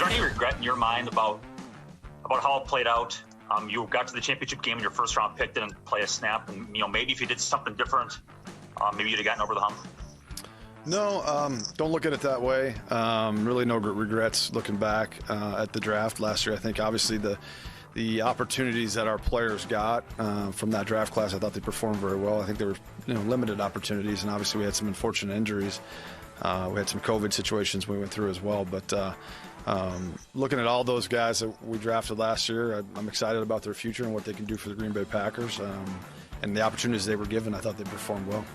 there any regret in your mind about how it played out? You got to the championship game and your first round pick didn't play a snap, and maybe if you did something different, maybe you'd have gotten over the hump. No, don't look at it that way. Really no regrets looking back at the draft last year. I think obviously the opportunities that our players got from that draft class, I thought they performed very well. I think there were limited opportunities, and obviously we had some unfortunate injuries. We had some COVID situations we went through as well. But looking at all those guys that we drafted last year, I'm excited about their future and what they can do for the Green Bay Packers. And the opportunities they were given, I thought they performed well.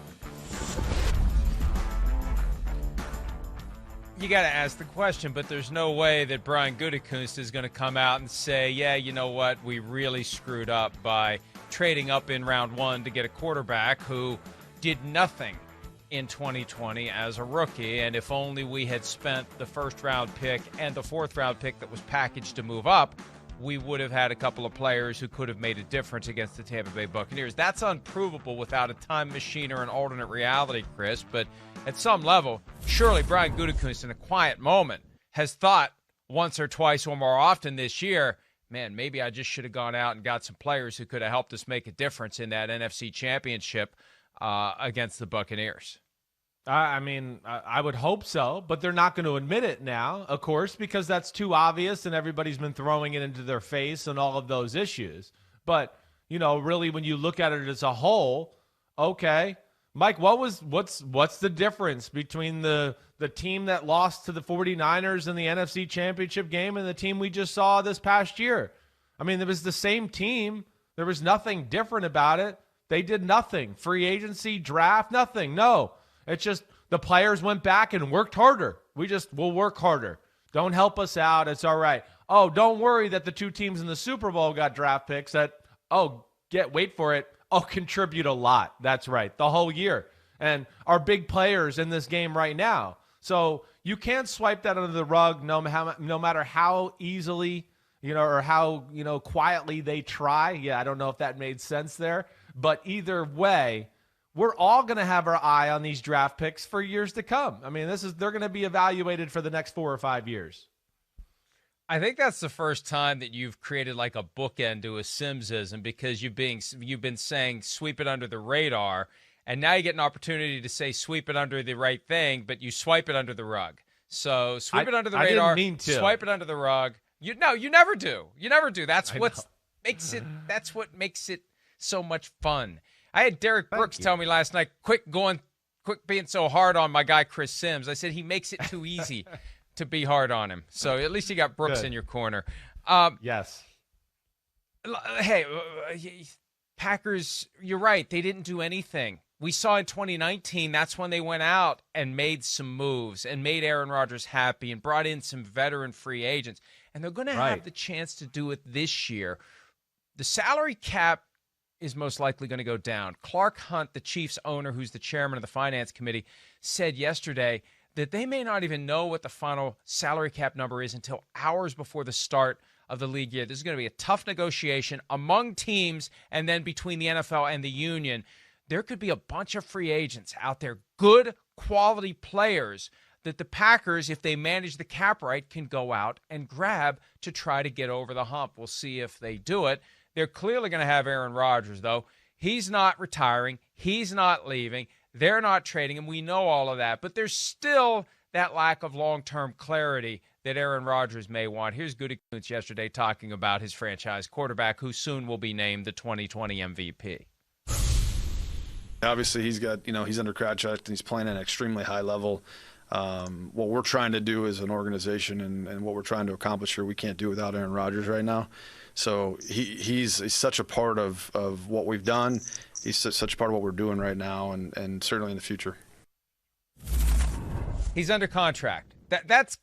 You got to ask the question, but there's no way that Brian Gutekunst is going to come out and say, yeah, you know what, we really screwed up by trading up in round one to get a quarterback who did nothing in 2020 as a rookie, and if only we had spent the first-round pick and the fourth-round pick that was packaged to move up, we would have had a couple of players who could have made a difference against the Tampa Bay Buccaneers. That's unprovable without a time machine or an alternate reality, Chris, but at some level, surely Brian Gutekunst in a quiet moment has thought once or twice or more often this year, man, maybe I just should have gone out and got some players who could have helped us make a difference in that NFC Championship against the Buccaneers. I mean, I would hope so, but they're not going to admit it now, of course, because that's too obvious and everybody's been throwing it into their face and all of those issues. But, really when you look at it as a whole, okay, Mike, what's the difference between the team that lost to the 49ers in the NFC Championship game and the team we just saw this past year? I mean, it was the same team. There was nothing different about it. They did nothing. Free agency, draft, nothing. No. It's just the players went back and worked harder. We'll work harder. Don't help us out. It's all right. Oh, don't worry that the two teams in the Super Bowl got draft picks that, wait for it, contribute a lot. That's right. The whole year. And are big players in this game right now. So you can't swipe that under the rug no matter how easily, or how, quietly they try. Yeah, I don't know if that made sense there. But either way, we're all going to have our eye on these draft picks for years to come. I mean, they're going to be evaluated for the next 4 or 5 years. I think that's the first time that you've created like a bookend to a Simmsism, because you've been saying sweep it under the radar, and now you get an opportunity to say sweep it under the right thing, but you swipe it under the rug. So sweep it under the radar, I didn't mean to. Swipe it under the rug. You never do. You never do. That's what makes it so much fun. I had Derek Brooks tell me last night, quit being so hard on my guy Chris Simms. I said he makes it too easy to be hard on him. So at least you got Brooks in your corner. Yes. Hey, Packers, you're right. They didn't do anything. We saw in 2019, that's when they went out and made some moves and made Aaron Rodgers happy and brought in some veteran free agents. And they're going to have the chance to do it this year. The salary cap is most likely going to go down. Clark Hunt, the Chiefs owner, who's the chairman of the finance committee, said yesterday that they may not even know what the final salary cap number is until hours before the start of the league year. This is going to be a tough negotiation among teams and then between the NFL and the union. There could be a bunch of free agents out there, good quality players that the Packers, if they manage the cap right, can go out and grab to try to get over the hump. We'll see if they do it. They're clearly going to have Aaron Rodgers, though. He's not retiring. He's not leaving. They're not trading him. We know all of that. But there's still that lack of long-term clarity that Aaron Rodgers may want. Here's Gutekunst yesterday talking about his franchise quarterback, who soon will be named the 2020 MVP. Obviously, he's got, he's under contract and he's playing at an extremely high level. What we're trying to do as an organization and what we're trying to accomplish here, we can't do without Aaron Rodgers right now. So he's such a part of what we've done. He's such a part of what we're doing right now and certainly in the future. He's under contract. That's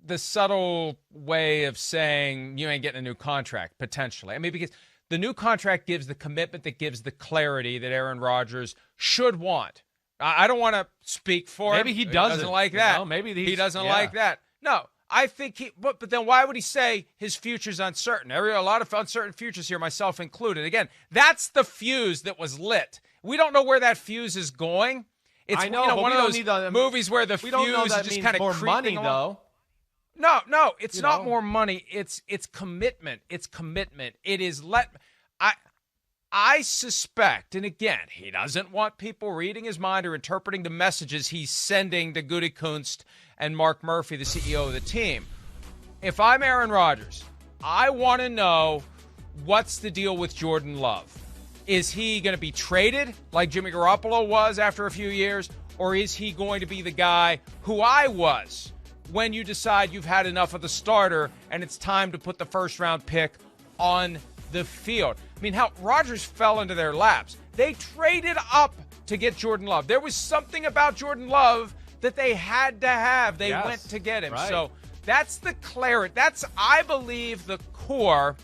the subtle way of saying you ain't getting a new contract, potentially. I mean, because the new contract gives the commitment, that gives the clarity that Aaron Rodgers should want. I don't want to speak for him. Maybe he doesn't like that. Maybe he doesn't like that. No, I think but then why would he say his future's uncertain? A lot of uncertain futures here, myself included. Again, that's the fuse that was lit. We don't know where that fuse is going. It's I know, one of those need movies where the fuse is just kind of more creeping money, along. though. No, it's not more money. It's commitment. It's commitment. It is I suspect, and again, he doesn't want people reading his mind or interpreting the messages he's sending to Gutekunst and Mark Murphy, the CEO of the team. If I'm Aaron Rodgers, I want to know what's the deal with Jordan Love. Is he going to be traded like Jimmy Garoppolo was after a few years, or is he going to be the guy who I was when you decide you've had enough of the starter and it's time to put the first-round pick on the field? I mean, how Rodgers fell into their laps. They traded up to get Jordan Love. There was something about Jordan Love that they had to have. They went to get him. Right. So that's the clarity. That's, I believe, the core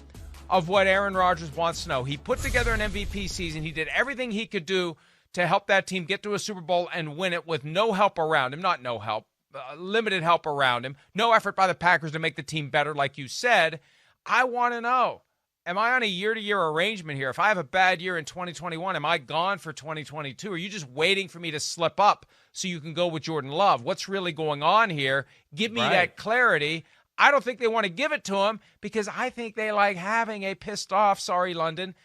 of what Aaron Rodgers wants to know. He put together an MVP season. He did everything he could do to help that team get to a Super Bowl and win it with no help around him. Not no help, limited help around him. No effort by the Packers to make the team better, like you said. I want to know. Am I on a year-to-year arrangement here? If I have a bad year in 2021, am I gone for 2022? Are you just waiting for me to slip up so you can go with Jordan Love? What's really going on here? Give me that clarity. I don't think they want to give it to him because I think they like having a pissed-off, sorry, London,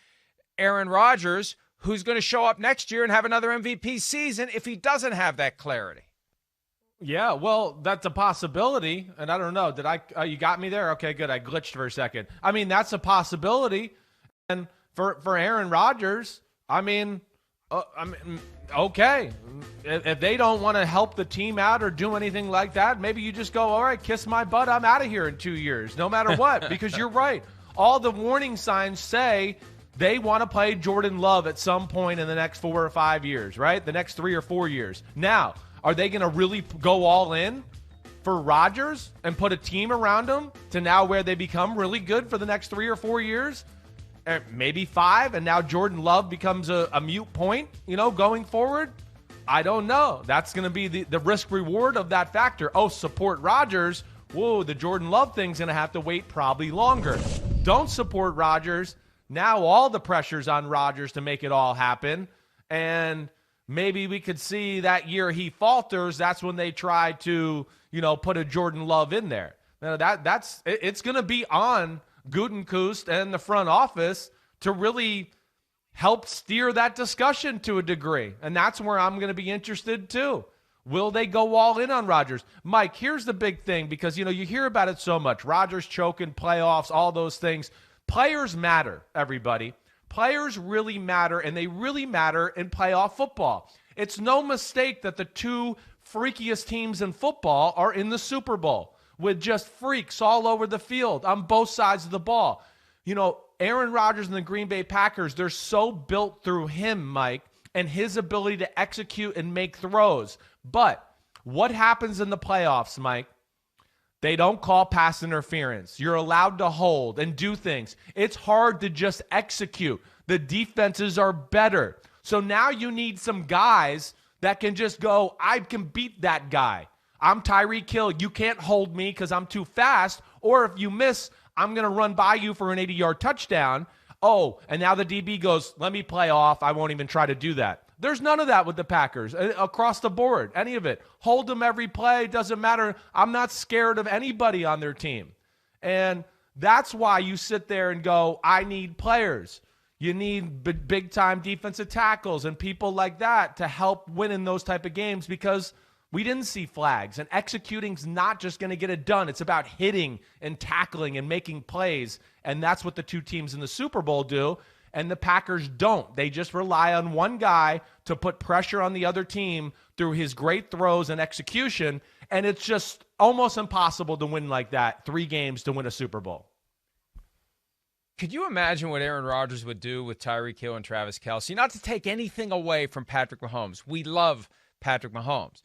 Aaron Rodgers, who's going to show up next year and have another MVP season if he doesn't have that clarity. Yeah, well, that's a possibility, and I don't know. Did you got me there? Okay, good. I glitched for a second. I mean, that's a possibility, and for Aaron Rodgers, okay. If they don't want to help the team out or do anything like that, maybe you just go, all right, kiss my butt. I'm out of here in 2 years, no matter what, because you're right. All the warning signs say they want to play Jordan Love at some point in the next 4 or 5 years, right? The next 3 or 4 years. Now, are they going to really go all in for Rodgers and put a team around him to now where they become really good for the next 3 or 4 years? Maybe 5, and now Jordan Love becomes a moot point, going forward? I don't know. That's going to be the risk-reward of that factor. Oh, support Rodgers. Whoa, the Jordan Love thing's going to have to wait probably longer. Don't support Rodgers. Now all the pressure's on Rodgers to make it all happen, and maybe we could see that year he falters. That's when they try to, put a Jordan Love in there. Now it's going to be on Gutekunst and the front office to really help steer that discussion to a degree. And that's where I'm going to be interested too. Will they go all in on Rodgers? Mike, here's the big thing, because, you hear about it so much. Rodgers choking, playoffs, all those things. Players matter, everybody. Players really matter, and they really matter in playoff football. It's no mistake that the 2 freakiest teams in football are in the Super Bowl with just freaks all over the field on both sides of the ball. Aaron Rodgers and the Green Bay Packers, they're so built through him, Mike, and his ability to execute and make throws. But what happens in the playoffs, Mike? They don't call pass interference. You're allowed to hold and do things. It's hard to just execute. The defenses are better. So now you need some guys that can just go, I can beat that guy. I'm Tyreek Hill. You can't hold me because I'm too fast. Or if you miss, I'm going to run by you for an 80-yard touchdown. Oh, and now the DB goes, let me play off. I won't even try to do that. There's none of that with the Packers across the board, any of it. Hold them every play, doesn't matter. I'm not scared of anybody on their team. And that's why you sit there and go, I need players. You need big-time defensive tackles and people like that to help win in those type of games, because we didn't see flags. And executing's not just going to get it done. It's about hitting and tackling and making plays. And that's what the 2 teams in the Super Bowl do. And the Packers don't. They just rely on one guy to put pressure on the other team through his great throws and execution. And it's just almost impossible to win like that, 3 games to win a Super Bowl. Could you imagine what Aaron Rodgers would do with Tyreek Hill and Travis Kelce? Not to take anything away from Patrick Mahomes. We love Patrick Mahomes.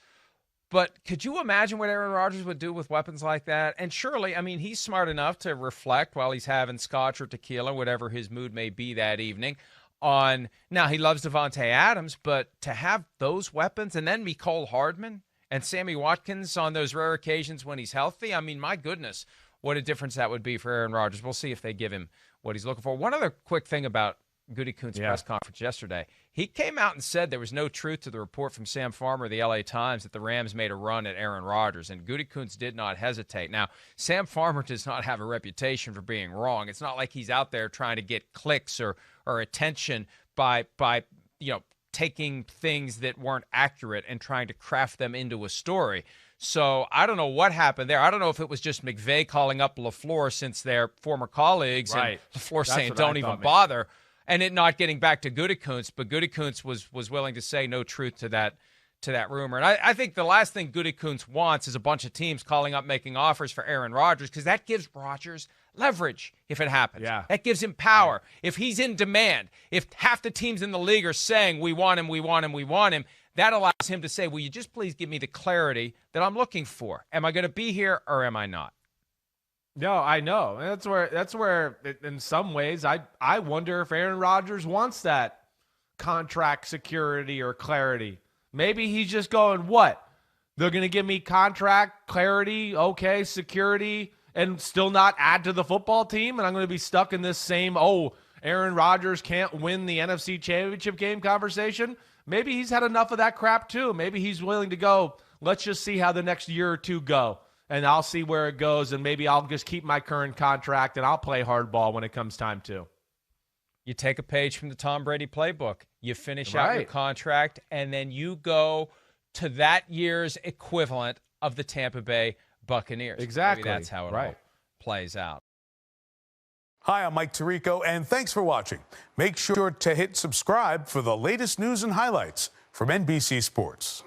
But could you imagine what Aaron Rodgers would do with weapons like that? And surely, he's smart enough to reflect while he's having scotch or tequila, whatever his mood may be that evening, on, now he loves Devontae Adams, but to have those weapons and then Mecole Hardman and Sammy Watkins on those rare occasions when he's healthy, my goodness, what a difference that would be for Aaron Rodgers. We'll see if they give him what he's looking for. One other quick thing about Gutekunst's press conference yesterday. He came out and said there was no truth to the report from Sam Farmer of the LA Times that the Rams made a run at Aaron Rodgers, and Gutekunst did not hesitate. Now, Sam Farmer does not have a reputation for being wrong. It's not like he's out there trying to get clicks or attention by taking things that weren't accurate and trying to craft them into a story. So I don't know what happened there. I don't know if it was just McVay calling up LaFleur since they're former colleagues, and LaFleur saying don't even bother, and it not getting back to Gutekunst. But Gutekunst was willing to say no truth to that rumor. And I think the last thing Gutekunst wants is a bunch of teams calling up making offers for Aaron Rodgers, because that gives Rodgers leverage if it happens. Yeah. That gives him power. If he's in demand, if half the teams in the league are saying we want him, we want him, we want him, that allows him to say, will you just please give me the clarity that I'm looking for? Am I going to be here or am I not? No, I know. That's where in some ways I wonder if Aaron Rodgers wants that contract security or clarity. Maybe he's just going, what? They're going to give me contract clarity, okay, security, and still not add to the football team, and I'm going to be stuck in this same, Aaron Rodgers can't win the NFC Championship game conversation. Maybe he's had enough of that crap too. Maybe he's willing to go, let's just see how the next year or two go, and I'll see where it goes, and maybe I'll just keep my current contract, and I'll play hardball when it comes time to. You take a page from the Tom Brady playbook. You finish out your contract, and then you go to that year's equivalent of the Tampa Bay Buccaneers. Exactly. Maybe that's how it all plays out. Hi, I'm Mike Tirico, and thanks for watching. Make sure to hit subscribe for the latest news and highlights from NBC Sports.